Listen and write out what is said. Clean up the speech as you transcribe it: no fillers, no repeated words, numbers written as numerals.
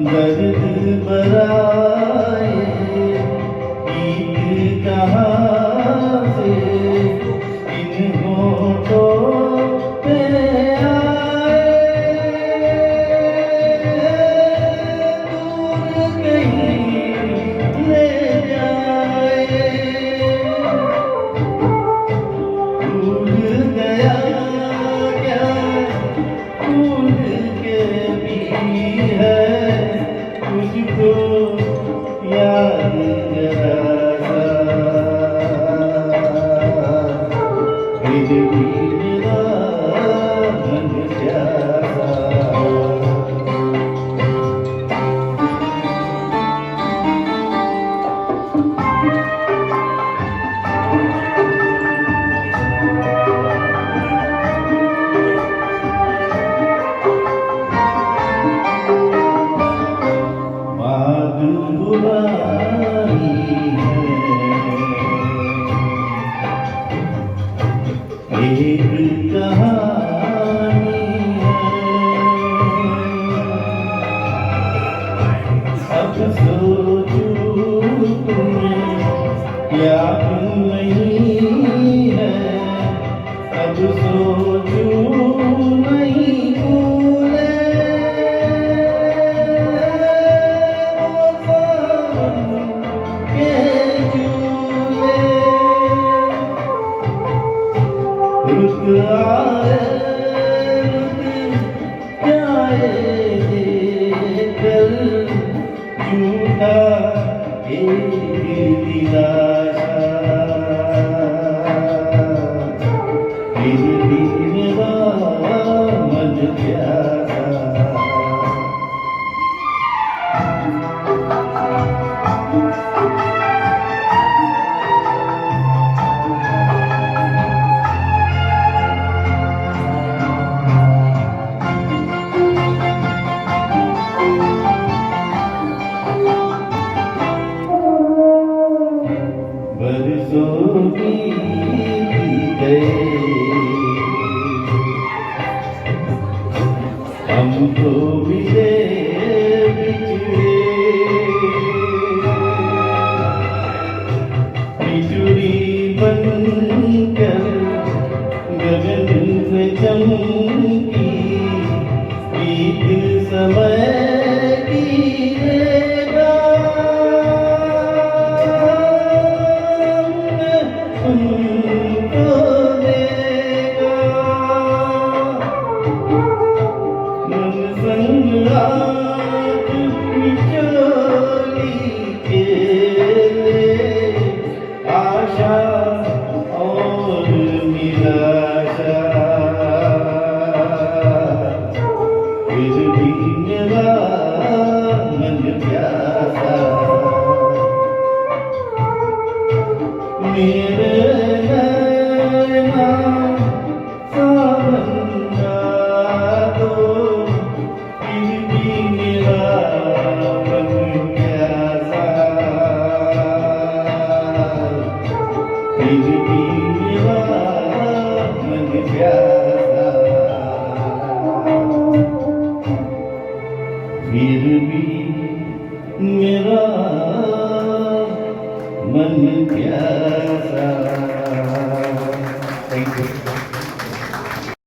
दर्द बराए गीत कहाँ से इन होठों पे आए, दूर कहीं ले जाए, भूल गया क्या भूल के भी है तुझको याद जरा फिर भी मेरा मन प्यासा। एक कहानी है, अब सोचूं तुम्हें याद नहीं है, अब सोचूं नहीं भूले वो सावन के झूले। रुक आए रुक जाए देखकर झूठा एक दिलासा, फिर भी मेरा मन प्यासा। बरसों बीत गए हमको मिले बिछड़े, बिजुली बनकर गगन में चमकी बीत समय की रेखा तुमको देगा। मन संग आज बिचौली के ले आशा और निराशा, फिर भी मेरा मन प्यासा। मेरे नैना सावन का